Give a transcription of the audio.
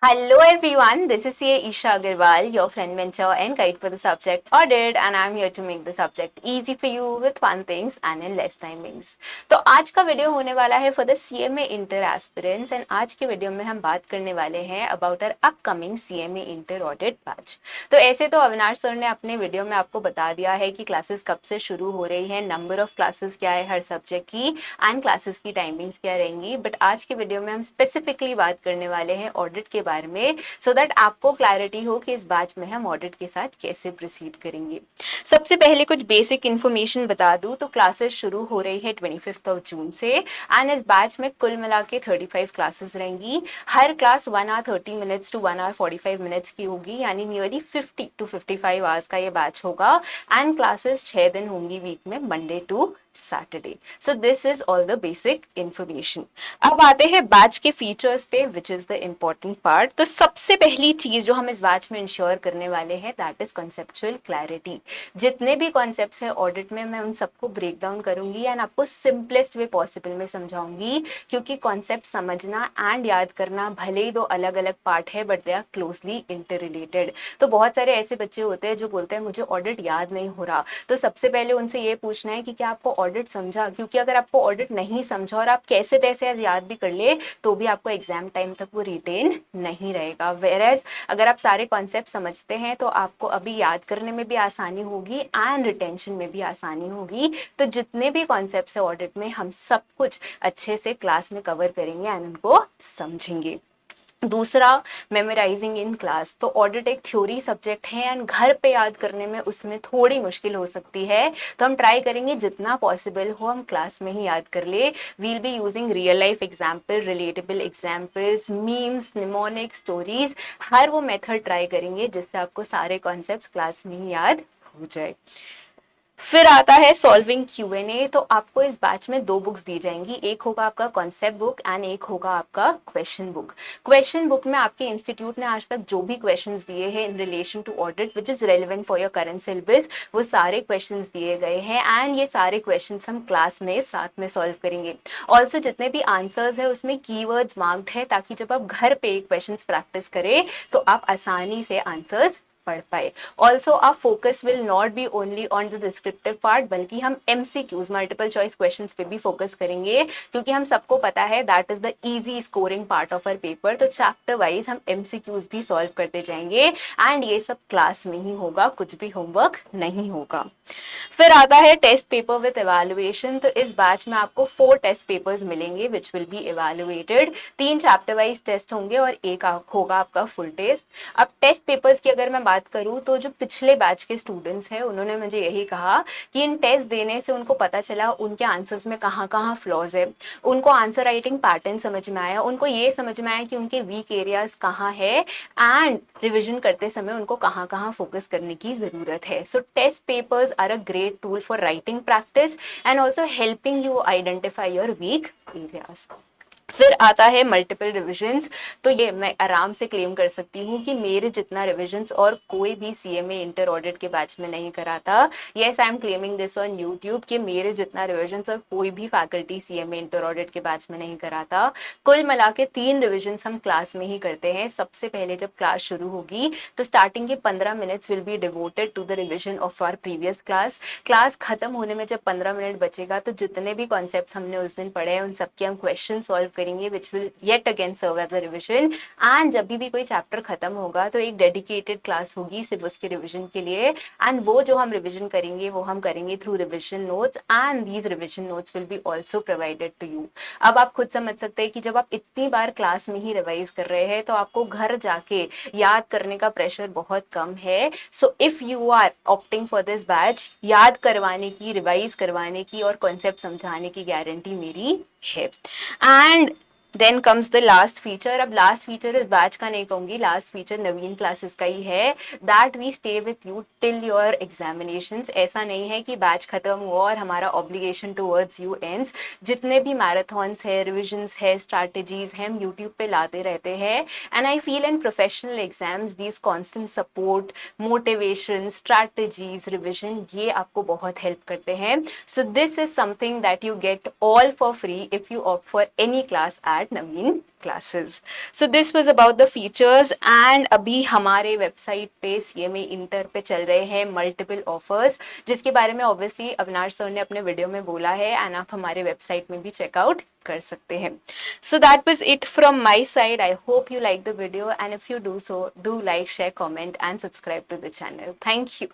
Hello everyone, this is CA Isha Agarwal, your friend, mentor and guide for the subject audit, and I'm here to make the subject easy for you with fun things and in less timings. तो आज का video होने वाला है for the CMA Inter aspirants and आज के video में हम बात करने वाले हैं about our upcoming CMA Inter audit batch. तो ऐसे तो अविनाश सर ने अपने वीडियो में आपको बता दिया है कि क्लासेस कब से शुरू हो रही है, नंबर ऑफ क्लासेस क्या है हर सब्जेक्ट की एंड क्लासेस की टाइमिंग्स क्या रहेंगी, बट आज के वीडियो में हम स्पेसिफिकली बात करने वाले हैं ऑडिट के बारे में सो दैट आपको क्लैरिटी हो कि इस बैच में हम ऑडिट के साथ कैसे प्रोसीड करेंगे। सबसे पहले कुछ बेसिक इन्फॉर्मेशन बता दूं तो क्लासेस शुरू हो रही है 25 ऑफ जून से एंड इस बैच में कुल मिला के 35 क्लासेस रहेंगी। हर class 1 hour 30 minutes to 1 hour 45 minutes की होगी, यानी नियरली 50 टू 55 आवर्स का ये बैच होगा एंड क्लासेस 6 दिन होंगी वीक में, Monday to Saturday. So this is all the basic information. अब आते हैं बैच के फीचर्स पे, which is the important part. तो सबसे पहली चीज जो हम इस बैच में इंश्योर करने वाले हैं दैट इज कॉन्सेप्चुअल क्लैरिटी। जितने भी कॉन्सेप्ट्स हैं ऑडिट में मैं उन सबको ब्रेक डाउन करूंगी एंड आपको सिंपलेस्ट वे पॉसिबल में समझाऊंगी, क्योंकि कॉन्सेप्ट समझना एंड याद करना भले ही दो अलग अलग पार्ट है but they are closely interrelated. तो बहुत सारे ऐसे बच्चे होते हैं जो बोलते हैं मुझे ऑडिट याद नहीं हो रहा, तो सबसे पहले उनसे ये पूछना है कि क्या आपको ऑडिट समझा, क्योंकि अगर आपको ऑडिट नहीं समझा और आप कैसे तैसे याद भी कर ले तो भी आपको एग्जाम टाइम तक वो रिटेन नहीं रहेगा। वेयरएज अगर आप सारे कॉन्सेप्ट समझते हैं तो आपको अभी याद करने में भी आसानी होगी एंड रिटेंशन में भी आसानी होगी। तो जितने भी कॉन्सेप्ट्स है ऑडिट में हम सब कुछ अच्छे से क्लास में कवर करेंगे एंड उनको समझेंगे। दूसरा, मेमोराइजिंग इन क्लास। तो ऑडिट एक थ्योरी सब्जेक्ट है एंड घर पे याद करने में उसमें थोड़ी मुश्किल हो सकती है, तो हम ट्राई करेंगे जितना पॉसिबल हो हम क्लास में ही याद कर ले। We'll be using real life example, relatable examples, memes, mnemonic stories, हर वो मेथड ट्राई करेंगे जिससे आपको सारे कॉन्सेप्ट्स क्लास में ही याद हो जाए। फिर आता है सॉल्विंग क्यूएनए। तो आपको इस बैच में 2 बुक्स दी जाएंगी, एक होगा आपका कॉन्सेप्ट बुक एंड एक होगा आपका क्वेश्चन बुक। क्वेश्चन बुक में आपके इंस्टीट्यूट ने आज तक जो भी क्वेश्चंस दिए हैं in relation to audit which is relevant for your current syllabus, वो सारे क्वेश्चंस दिए गए हैं एंड ये सारे क्वेश्चंस हम क्लास में साथ में सॉल्व करेंगे। ऑल्सो जितने भी आंसर्स है उसमें कीवर्ड्स मार्क्ड है, ताकि जब आप घर पे क्वेश्चंस प्रैक्टिस करें तो आप आसानी से आंसर्स पढ़ पाए। Also our focus will not be only on the descriptive part, बल्कि हम MCQs मल्टीपल चॉइस क्वेश्चंस पे भी फोकस करेंगे, क्योंकि हम सबको पता है that is the easy scoring part of our paper. तो चैप्टर वाइज हम MCQs भी सॉल्व करते जाएंगे एंड ये सब क्लास में ही होगा, कुछ भी होमवर्क नहीं होगा। फिर आता है टेस्ट पेपर विद एवेल्युएशन। तो इस बैच में आपको 4 टेस्ट पेपर्स मिलेंगे which will be evaluated. 3 chapter wise test होंगे और एक होगा आपका फुल टेस्ट। अब टेस्ट पेपर्स की अगर मैं बात करूं तो जो पिछले बैच के स्टूडेंट्स हैं उन्होंने मुझे यही कहा कि इन टेस्ट देने से उनको पता चला उनके आंसर्स में कहाँ कहाँ फ्लॉज है, उनको आंसर राइटिंग पैटर्न समझ में आया, उनको ये समझ में आया कि उनके वीक एरियाज कहाँ है एंड रिविजन करते समय उनको कहाँ कहाँ फोकस करने की जरूरत है। So test papers are a great tool for writing practice and also helping you identify your weak areas. फिर आता है मल्टीपल रिविजन्स। तो ये मैं आराम से क्लेम कर सकती हूँ कि मेरे जितना रिविजन्स और कोई भी सीएमए इंटर ऑडिट के बैच में नहीं कराता। Yes, I am claiming this on YouTube कि मेरे जितना रिविजन्स और कोई भी फैकल्टी सीएमए इंटर ऑडिट के बैच में नहीं कराता। कुल मिला के 3 रिविजन्स हम क्लास में ही करते हैं। सबसे पहले जब क्लास शुरू होगी तो स्टार्टिंग के 15 minutes will be devoted to the revision of our previous class. Class खत्म होने में जब 15 मिनट बचेगा तो जितने भी कॉन्सेप्ट्स हमने उस दिन पढ़े हैं उन सबके हम क्वेश्चन सॉल्व करेंगे which will yet again serve as a revision. And जब भी कोई चैप्टर खत्म होगा तो एक डेडिकेटेड क्लास होगी सिर्फ उसके रिविजन के लिए एंड वो जो हम रिविजन करेंगे वो हम करेंगे through revision notes and these revision notes will be also provided to you. अब आप खुद समझ सकते हैं कि जब आप इतनी बार क्लास में ही रिवाइज कर रहे हैं तो आपको घर जाके याद करने का प्रेशर बहुत कम है। So if you are opting for this batch, याद करवाने की, रिवाइज करवाने की और कॉन्सेप्ट समझाने की गारंटी मेरी है। And then comes the last feature. अब लास्ट फीचर इस बैच का नहीं कहूंगी, लास्ट फीचर नवीन क्लासेस का ही है, that we stay with you till your examinations. ऐसा नहीं है कि बैच खत्म हुआ और हमारा ऑब्लिगेशन टुवर्ड्स यू एंड्स। जितने भी मैराथन्स है, रिविजन्स है, स्ट्रैटेजीज है, हम यूट्यूब पे लाते रहते हैं and I feel in professional exams this constant support, motivation, strategies, revision, ये आपको बहुत हेल्प करते हैं। सो this is something that you get all for free if you opt for any class at Naveen Classes. So this was about the features and अभी हमारे website पे CMA inter पे चल रहे हैं मल्टीपल ऑफर्स, जिसके बारे में ऑब्वियसली अविनाश सर ने अपने वीडियो में बोला है एंड आप हमारे वेबसाइट में भी चेकआउट कर सकते हैं. So that was it from my side. I hope you like the video and if you do so, do like, share, comment and subscribe to the channel. Thank you.